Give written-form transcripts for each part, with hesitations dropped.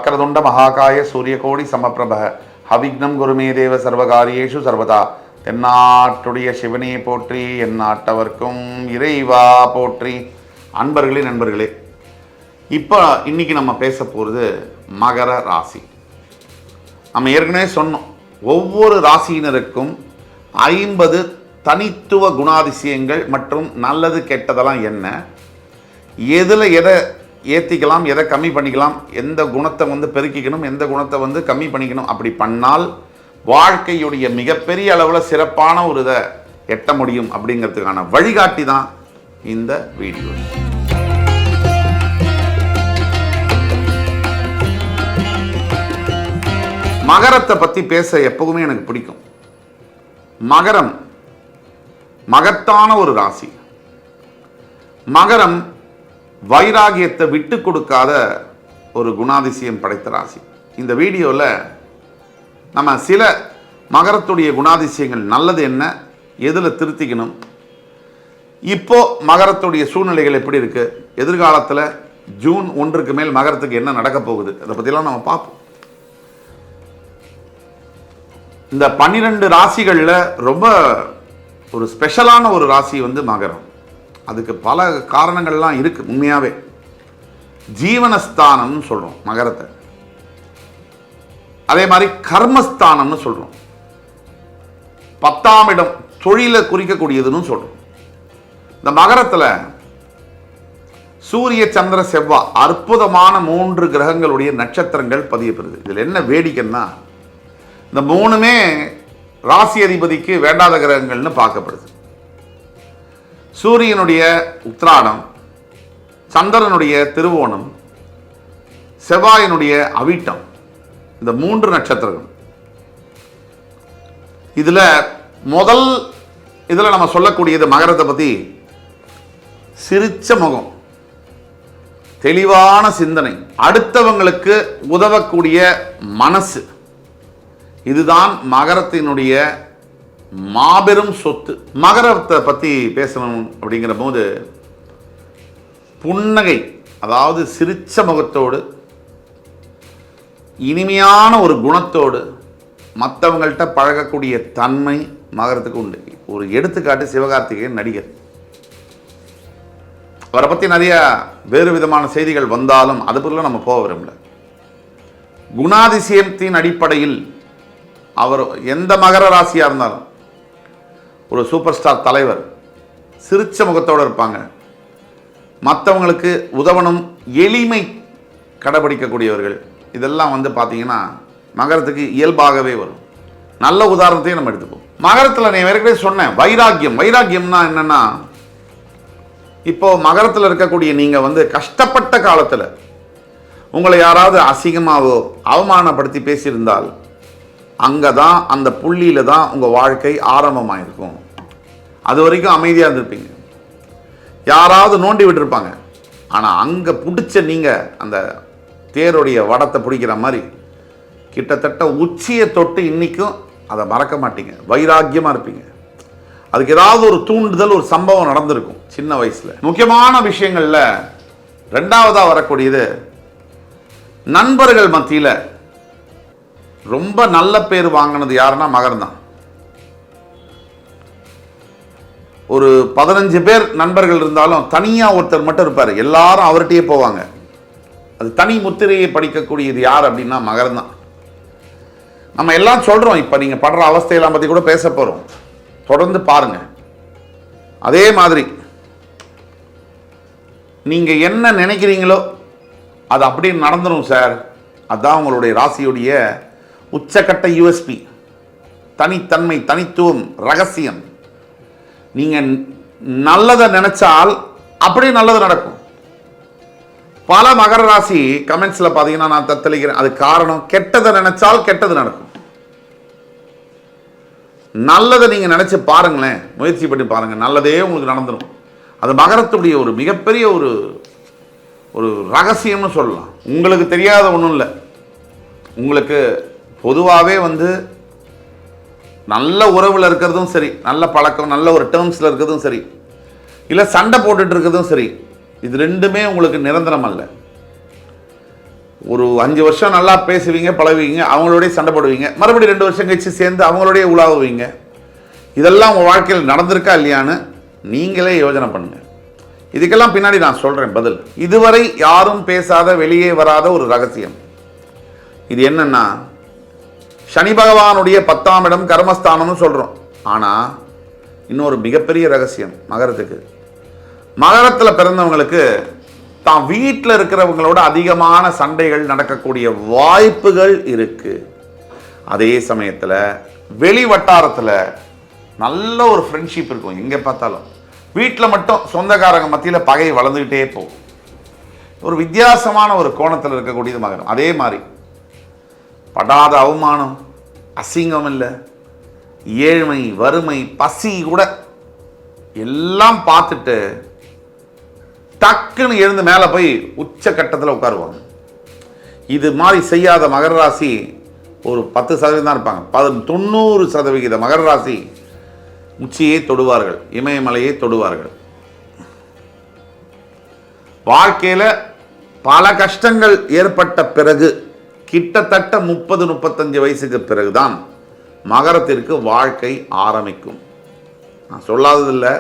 வக்ரதுண்ட மகாகாய சூரியகோடி சமப்பிரப ஹவிக்னம் குருமே தேவ சர்வகாரியேஷு சர்வதா. தென்னாட்டுடைய சிவனே போற்றி, எந்நாட்டவர்க்கும் இறைவா போற்றி. அன்பர்களே, நண்பர்களே, இப்போ இன்னைக்கு நம்ம பேச போகிறது மகர ராசி. நம்ம ஏற்கனவே சொன்னோம், ஒவ்வொரு ராசியினருக்கும் 50 தனித்துவ குணாதிசயங்கள் மற்றும் நல்லது கெட்டதெல்லாம் என்ன, எதில் எதை ஏற்றிக்கலாம், எதை கம்மி பண்ணிக்கலாம், எந்த குணத்தை பெருக்கிக்கணும், எந்த குணத்தை கம்மி பண்ணிக்கணும், அப்படி பண்ணால் வாழ்க்கையுடைய மிகப்பெரிய அளவில் சிறப்பான ஒரு இதை எட்ட முடியும் அப்படிங்கிறதுக்கான வழிகாட்டி தான் இந்த வீடியோ. மகரத்தை பற்றி பேச எப்பவுமே எனக்கு பிடிக்கும். மகரம் மகத்தான ஒரு ராசி. மகரம் வைராகியத்தை விட்டு கொடுக்காத ஒரு குணாதிசயம் படைத்த ராசி. இந்த வீடியோவில் நம்ம சில மகரத்துடைய குணாதிசயங்கள் நல்லது என்ன, எதில் திருத்திக்கணும், இப்போ மகரத்துடைய சூழ்நிலைகள் எப்படி இருக்கு, எதிர்காலத்தில் ஜூன் 1க்கு மேல் மகரத்துக்கு என்ன நடக்க போகுது, அதை பற்றிலாம் நம்ம பார்ப்போம். இந்த 12 ராசிகளில் ரொம்ப ஒரு ஸ்பெஷலான ஒரு ராசி மகரம். அதுக்கு பல காரணங்கள்லாம் இருக்கு. உண்மையாவே ஜீவனஸ்தானம்னு சொல்றோம் மகரத்தை. அதே மாதிரி கர்மஸ்தானம்னு சொல்றோம். 10ஆம் இடம் தொழிலை குறிக்கக்கூடியதுன்னு சொல்றோம். இந்த மகரத்தில் சூரிய சந்திர செவ்வாய் அற்புதமான 3 கிரகங்களுடைய நட்சத்திரங்கள் பதியப்படுது. இதில் என்ன வேடிக்கைன்னா, இந்த 3மே ராசி அதிபதிக்கு வேண்டாத கிரகங்கள்னு பார்க்கப்படுது. சூரியனுடைய உத்திராடம், சந்திரனுடைய திருவோணம், செவ்வாயினுடைய அவிட்டம், இந்த 3 நட்சத்திரங்கள். இதில் நம்ம சொல்லக்கூடியது மகரத்தை பற்றி சிரிச்ச முகம், தெளிவான சிந்தனை, அடுத்தவங்களுக்கு உதவக்கூடிய மனசு, இதுதான் மகரத்தினுடைய மாபெரும் சொத்து. மகரத்தை பற்றி பேசணும் அப்படிங்கிற போது புன்னகை, அதாவது சிரிச்ச முகத்தோடு இனிமையான ஒரு குணத்தோடு மற்றவங்கள்ட்ட பழகக்கூடிய தன்மை மகரத்துக்கு உண்டு. ஒரு எடுத்துக்காட்டு சிவகார்த்திகேயன் நடிகர். அவரை பற்றி நிறைய வேறு விதமான செய்திகள் வந்தாலும் அது பொருள் நம்ம போக விரும்பல. குணாதிசயத்தின் அடிப்படையில் அவர் எந்த மகர ராசியாக இருந்தாலும் ஒரு சூப்பர் ஸ்டார் தலைவர், சிரிச்ச முகத்தோடு இருப்பாங்க, மற்றவங்களுக்கு உதவணும், எளிமை கடைபிடிக்கக்கூடியவர்கள், இதெல்லாம் பார்த்தீங்கன்னா மகரத்துக்கு இயல்பாகவே வரும். நல்ல உதாரணத்தையும் நம்ம எடுத்துப்போம். மகரத்தில் நான் ஏற்கனவே சொன்னேன், வைராக்கியம்னா என்னன்னா, இப்போ மகரத்தில் இருக்கக்கூடிய நீங்கள் கஷ்டப்பட்ட காலத்தில் உங்களை யாராவது அசிங்கமாவோ அவமானப்படுத்தி பேசியிருந்தால் அங்கே தான், அந்த புள்ளியில் தான் உங்கள் வாழ்க்கை ஆரம்பமாக இருக்கும். அது வரைக்கும் அமைதியாக இருந்திருப்பீங்க. யாராவது நோண்டி விட்டுருப்பாங்க, ஆனால் அங்கே பிடிச்ச நீங்கள் அந்த தேருடைய வடத்தை பிடிக்கிற மாதிரி கிட்டத்தட்ட உச்சியை தொட்டு இன்றைக்கும் அதை மறக்க மாட்டீங்க. வைராக்கியமாக இருப்பீங்க. அதுக்கு ஏதாவது ஒரு தூண்டுதல், ஒரு சம்பவம் நடந்திருக்கும் சின்ன வயசில். முக்கியமான விஷயங்களில் 2வதாக வரக்கூடியது, நண்பர்கள் மத்தியில் ரொம்ப நல்ல பேர் வாங்கினது யாருன்னா மகரம் தான். ஒரு 15 பேர் நண்பர்கள் இருந்தாலும் தனியாக ஒருத்தர் மட்டும் இருப்பார், எல்லாரும் அவர்கிட்டயே போவாங்க. அது தனி முத்திரையை படிக்கக்கூடியது யார் அப்படின்னா மகரம் தான். நம்ம எல்லாம் சொல்கிறோம், இப்போ நீங்கள் படுற அவஸ்தையெல்லாம் பற்றி கூட பேச போகிறோம், தொடர்ந்து பாருங்க. அதே மாதிரி நீங்கள் என்ன நினைக்கிறீங்களோ அது அப்படியே நடந்துடும் சார். அதுதான் உங்களுடைய ராசியுடைய உச்சக்கட்ட யூஎஸ்பி, தனித்தன்மை, தனித்துவம், ரகசியம். நீங்கள் நல்லதை நினைச்சால் அப்படியே நல்லது நடக்கும். பல மகர ராசி கமெண்ட்ஸில் பார்த்தீங்கன்னா நான் தத்தளிக்கிறேன். அது காரணம், கெட்டதை நினைச்சால் கெட்டது நடக்கும். நல்லதை நீங்கள் நினைச்சு பாருங்களேன், முயற்சி பண்ணி பாருங்கள், நல்லதே உங்களுக்கு நடந்துடும். அது மகரத்துடைய ஒரு மிகப்பெரிய ஒரு ரகசியம்னு சொல்லலாம். உங்களுக்கு தெரியாத ஒன்றும் இல்லை. உங்களுக்கு பொதுவாகவே நல்ல உறவில் இருக்கிறதும் சரி, நல்ல பழக்கம், நல்ல ஒரு டேர்ம்ஸில் இருக்கிறதும் சரி, இல்லை சண்டை போட்டுட்டு இருக்கிறதும் சரி, இது ரெண்டுமே உங்களுக்கு நிரந்தரம் அல்ல. ஒரு 5 வருஷம் நல்லா பேசுவீங்க, பழகுவீங்க, அவங்களோடய சண்டை போடுவீங்க, மறுபடியும் 2 வருஷம் கழிச்சு சேர்ந்து அவங்களோடய உலாவுவீங்க. இதெல்லாம் உங்கள் வாழ்க்கையில் நடந்திருக்கா இல்லையான்னு நீங்களே யோசனை பண்ணுங்கள். இதுக்கெல்லாம் பின்னாடி நான் சொல்கிறேன் பதில். இதுவரை யாரும் பேசாத, வெளியே வராத ஒரு ரகசியம். இது என்னன்னா, சனி பகவானுடைய 10ஆம் இடம் கர்மஸ்தானம்னு சொல்கிறோம். ஆனால் இன்னொரு மிகப்பெரிய ரகசியம் மகரத்துக்கு. மகரத்தில் பிறந்தவங்களுக்கு தான் வீட்டில் இருக்கிறவங்களோட அதிகமான சண்டைகள் நடக்கக்கூடிய வாய்ப்புகள் இருக்கு. அதே சமயத்தில் வெளி வட்டாரத்தில் நல்ல ஒரு ஃப்ரெண்ட்ஷிப் இருக்கும். எங்கே பார்த்தாலும் வீட்டில் மட்டும் சொந்தக்காரங்க மத்தியில் பகை வளர்ந்துக்கிட்டே போகும். ஒரு வித்தியாசமான ஒரு கோணத்தில் இருக்கக்கூடியது மகரம். அதே மாதிரி படாத அவமானம், அசிங்கம் இல்லை, ஏழ்மை, வறுமை, பசி கூட எல்லாம் பார்த்துட்டு டக்குன்னு எழுந்து மேலே போய் உச்சக்கட்டத்தில் உட்காருவாங்க. இது மாதிரி செய்யாத மகர ராசி ஒரு 10% தான் இருப்பாங்க. 90% மகர ராசி உச்சியை தொடுவார்கள், இமயமலையை தொடுவார்கள். வாழ்க்கையில் பல கஷ்டங்கள் ஏற்பட்ட பிறகு கிட்டத்தட்ட 30-35 வயசுக்கு பிறகுதான் மகரத்திற்கு வாழ்க்கை ஆரம்பிக்கும். நான் சொல்லாததில்லை,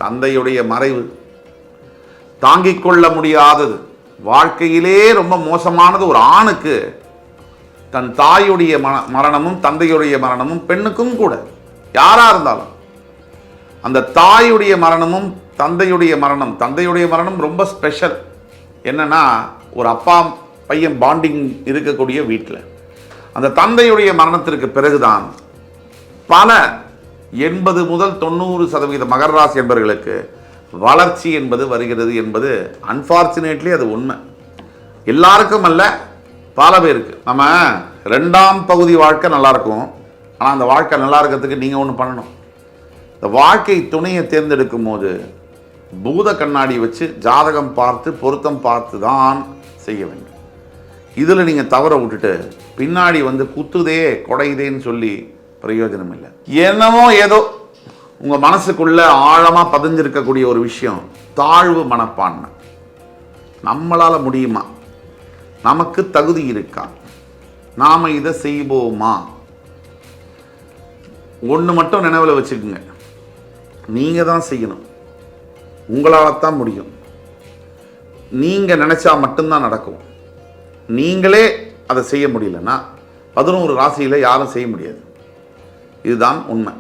தந்தையுடைய மறைவு தாங்கிக் கொள்ள முடியாதது, வாழ்க்கையிலே ரொம்ப மோசமானது. ஒரு ஆணுக்கு தன் தாயுடைய மரணமும் தந்தையுடைய மரணமும், பெண்ணுக்கும் கூட யாரா இருந்தாலும் அந்த தாயுடைய மரணமும் தந்தையுடைய மரணம் ரொம்ப ஸ்பெஷல். என்னன்னா, ஒரு அப்பா பையன் பாண்டிங் இருக்கக்கூடிய வீட்டில் அந்த தந்தையுடைய மரணத்திற்கு பிறகுதான் பல 80 முதல் 90% மகர ராசி என்பவர்களுக்கு வளர்ச்சி என்பது வருகிறது என்பது அன்பார்ச்சுனேட்லி அது உண்மை. எல்லாருக்கும் அல்ல, பல பேருக்கு. நம்ம 2ஆம் பகுதி வாழ்க்கை நல்லா இருக்கும். ஆனால் அந்த வாழ்க்கை நல்லா இருக்கிறதுக்கு நீங்கள் ஒன்று பண்ணணும். இந்த வாழ்க்கை துணையை தேர்ந்தெடுக்கும் போது பூத கண்ணாடி வச்சு ஜாதகம் பார்த்து பொருத்தம் பார்த்து தான் செய்ய வேண்டும். இதில் நீங்கள் தவற விட்டுட்டு பின்னாடி குத்துதே கொடையுதேன்னு சொல்லி பிரயோஜனம் இல்லை. என்னமோ ஏதோ உங்கள் மனசுக்குள்ள ஆழமாக பதிஞ்சிருக்கக்கூடிய ஒரு விஷயம், தாழ்வு மனப்பான்மை. நம்மளால் முடியுமா? நமக்கு தகுதி இருக்கா? நாம் இதை செய்வோமா? ஒன்று மட்டும் நினைவில் வச்சுக்கோங்க, நீங்கள் தான் செய்யணும். உங்களால் தான் முடியும். நீங்கள் நினச்சா மட்டும்தான் நடக்கும். நீங்களே அதை செய்ய முடியலன்னா 11 ராசியில் யாரும் செய்ய முடியாது. இதுதான் உண்மை.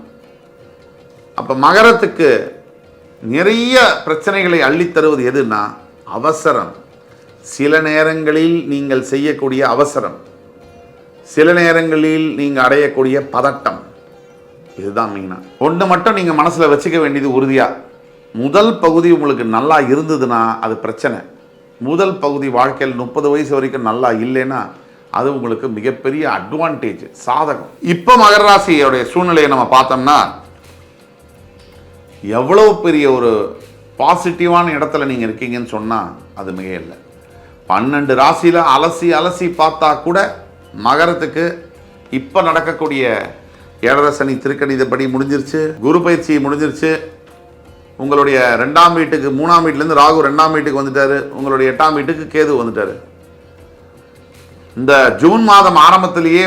அப்போ மகரத்துக்கு நிறைய பிரச்சனைகளை அள்ளித்தருவது எதுன்னா அவசரம். சில நேரங்களில் நீங்கள் செய்யக்கூடிய அவசரம், சில நேரங்களில் நீங்கள் அடையக்கூடிய பதட்டம், இதுதான் மெயினா. ஒன்று மட்டும் நீங்கள் மனசில் வச்சுக்க வேண்டியது உறுதியாக, முதல் பகுதி உங்களுக்கு நல்லா இருந்ததுன்னா அது பிரச்சனை. முதல் பகுதி வாழ்க்கையில் 30 வயசு வரைக்கும் நல்லா இல்லைன்னா அது உங்களுக்கு மிகப்பெரிய அட்வான்டேஜ், சாதகம். இப்போ மகர ராசியோடைய சூழ்நிலையை நம்ம பார்த்தோம்னா எவ்வளோ பெரிய ஒரு பாசிட்டிவான இடத்துல நீங்கள் இருக்கீங்கன்னு சொன்னால் அது மிக இல்லை. 12 ராசியில் அலசி அலசி பார்த்தா கூட மகரத்துக்கு இப்போ நடக்கக்கூடிய 7.5 சனி திருக்கணிதப்படி முடிஞ்சிருச்சு, குரு பயிற்சி முடிஞ்சிருச்சு. உங்களுடைய 2ஆம் வீட்டுக்கு 3ஆம் வீட்டிலேருந்து ராகு 2ஆம் வீட்டுக்கு வந்துட்டார். உங்களுடைய 8ஆம் வீட்டுக்கு கேது வந்துட்டார். இந்த ஜூன் மாதம் ஆரம்பத்திலேயே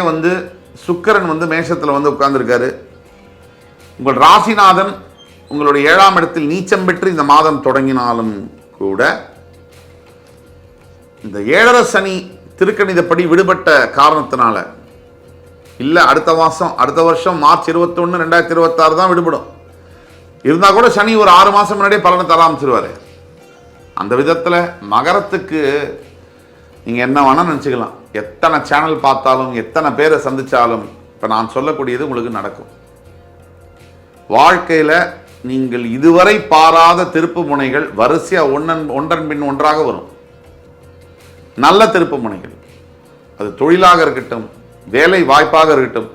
சுக்கிரன் மேஷத்தில் உட்கார்ந்துருக்காரு. உங்கள் ராசிநாதன் உங்களுடைய 7ஆம் இடத்தில் நீச்சம் பெற்று இந்த மாதம் தொடங்கினாலும் கூட இந்த 7.5 சனி திருக்கணிதப்படி விடுபட்ட காரணத்தினால இல்லை, அடுத்த வருஷம் மார்ச் 21, 2026 தான் விடுபடும். இருந்தால் கூட சனி ஒரு 6 மாதம் முன்னாடியே பலனை தர ஆரம்பிச்சிருவார். அந்த விதத்தில் மகரத்துக்கு நீங்கள் என்ன வேணால் நினச்சிக்கலாம். எத்தனை சேனல் பார்த்தாலும், எத்தனை பேரை சந்தித்தாலும் இப்போ நான் சொல்லக்கூடியது உங்களுக்கு நடக்கும். வாழ்க்கையில் நீங்கள் இதுவரை பாராத திருப்பு முனைகள் வரிசையாக ஒன்றன் பின் ஒன்றாக வரும். நல்ல திருப்பு முனைகள், அது தொழிலாக இருக்கட்டும், வேலை வாய்ப்பாக இருக்கட்டும்,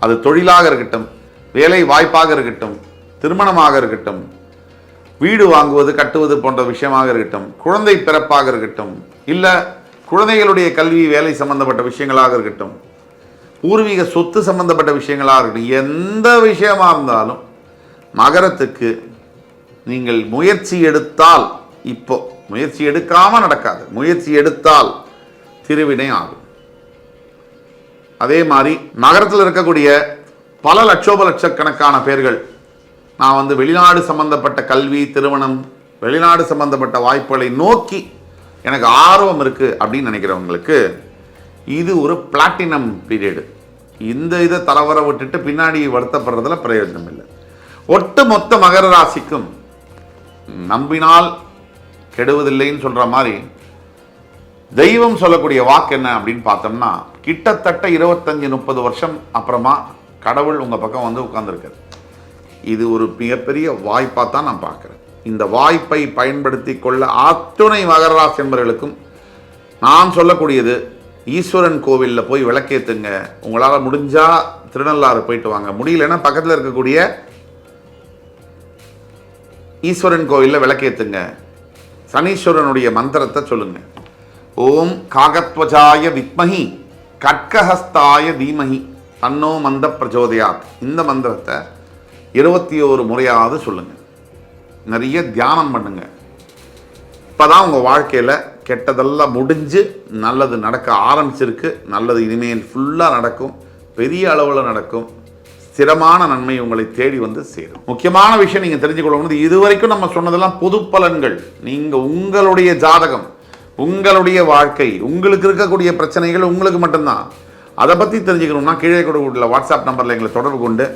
அது தொழிலாக இருக்கட்டும், வேலை வாய்ப்பாக இருக்கட்டும், திருமணமாக இருக்கட்டும், வீடு வாங்குவது கட்டுவது போன்ற விஷயமாக இருக்கட்டும், குழந்தை பிறப்பாக இருக்கட்டும், இல்லை குழந்தைகளுடைய கல்வி வேலை சம்பந்தப்பட்ட விஷயங்களாக இருக்கட்டும், பூர்வீக சொத்து சம்பந்தப்பட்ட விஷயங்களாக இருக்கட்டும், எந்த விஷயமா இருந்தாலும் மகரத்துக்கு நீங்கள் முயற்சி எடுத்தால் இப்போ முயற்சி எடுக்காமல் நடக்காது. முயற்சி எடுத்தால் திருவினை ஆகும். அதே மாதிரி நகரத்தில் இருக்கக்கூடிய பல லட்சக்கணக்கான பேர்கள் நான் வெளிநாடு சம்பந்தப்பட்ட கல்வி, திருமணம், வெளிநாடு சம்பந்தப்பட்ட வாய்ப்புகளை நோக்கி எனக்கு ஆர்வம் இருக்குது அப்படின்னு நினைக்கிறவங்களுக்கு இது ஒரு பிளாட்டினம் பீரியடு. இந்த இதை தரவர விட்டுட்டு பின்னாடி வருத்தப்படுறதுல பிரயோஜனம் இல்லை. ஒட்டு மொத்த மகர ராசிக்கும் நம்பினால் கெடுவதில்லைன்னு சொல்கிற மாதிரி தெய்வம் சொல்லக்கூடிய வாக்கு என்ன அப்படின்னு பார்த்தோம்னா, கிட்டத்தட்ட 25-30 வருஷம் அப்புறமா கடவுள் உங்கள் பக்கம் உட்கார்ந்துருக்காரு. இது ஒரு மிகப்பெரிய வாய்ப்பாக தான் நான் பார்க்குறேன். இந்த வாய்ப்பை பயன்படுத்தி கொள்ள அத்துணை மகர ராசி என்பவர்களுக்கும் நான் சொல்லக்கூடியது, ஈஸ்வரன் கோவிலில் போய் விளக்கேற்றுங்க. உங்களால் முடிஞ்சால் திருநள்ளாறு போயிட்டு வாங்க. முடியலன்னா பக்கத்தில் இருக்கக்கூடிய ஈஸ்வரன் கோவிலில் விளக்கேற்றுங்க. சனீஸ்வரனுடைய மந்திரத்தை சொல்லுங்க. ஓம் காகத்வஜாய வித்மஹி கட்கஹஸ்தாய தீமஹி தன்னோ மந்த பிரச்சோதயாத். இந்த மந்திரத்தை 21 முறையாவது சொல்லுங்க. நிறைய தியானம் பண்ணுங்க. இப்போதான் உங்கள் வாழ்க்கையில் கெட்டதெல்லாம் முடிஞ்சு நல்லது நடக்க ஆரம்பிச்சிருக்கு. நல்லது இனிமேல் ஃபுல்லாக நடக்கும், பெரிய அளவில் நடக்கும். ஸ்திரமான நன்மை உங்களை தேடி சேரும். முக்கியமான விஷயம் நீங்கள் தெரிஞ்சுக்கொள்ள, இதுவரைக்கும் நம்ம சொன்னதெல்லாம் பொது பலன்கள். நீங்கள் உங்களுடைய ஜாதகம், உங்களுடைய வாழ்க்கை, உங்களுக்கு இருக்கக்கூடிய பிரச்சனைகள் உங்களுக்கு மட்டும்தான். அதை பற்றி தெரிஞ்சுக்கணும்னா கீழே கொடுக்கக்கூடிய வாட்ஸ்அப் நம்பரில் எங்களை தொடர்பு கொண்டு,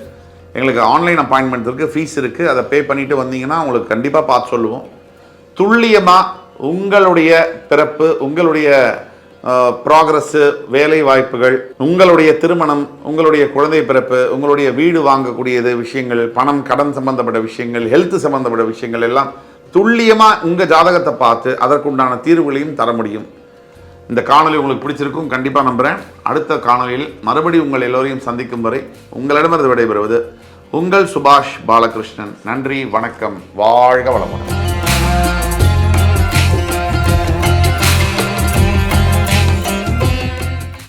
எங்களுக்கு ஆன்லைன் அப்பாயின்மெண்ட் இருக்குது, ஃபீஸ் இருக்குது, அதை பே பண்ணிவிட்டு வந்தீங்கன்னா உங்களுக்கு கண்டிப்பாக பார்த்து சொல்லுவோம். துல்லியமாக உங்களுடைய பிறப்பு, உங்களுடைய ப்ராக்ரஸ்ஸு, வேலை வாய்ப்புகள், உங்களுடைய திருமணம், உங்களுடைய குழந்தை பிறப்பு, உங்களுடைய வீடு வாங்கக்கூடியது விஷயங்கள், பணம் கடன் சம்பந்தப்பட்ட விஷயங்கள், ஹெல்த் சம்பந்தப்பட்ட விஷயங்கள் எல்லாம் துல்லியமாக உங்கள் ஜாதகத்தை பார்த்து அதற்குண்டான தீர்வுகளையும் தர முடியும். இந்த காணொலி உங்களுக்கு பிடிச்சிருக்கும் கண்டிப்பாக நம்புகிறேன். அடுத்த காணொலியில் மறுபடியும் உங்கள் எல்லோரையும் சந்திக்கும் வரை உங்களிடமிருந்து விடைபெறுவது உங்கள் சுபாஷ் பாலகிருஷ்ணன். நன்றி, வணக்கம், வாழ்க வளமுடன்.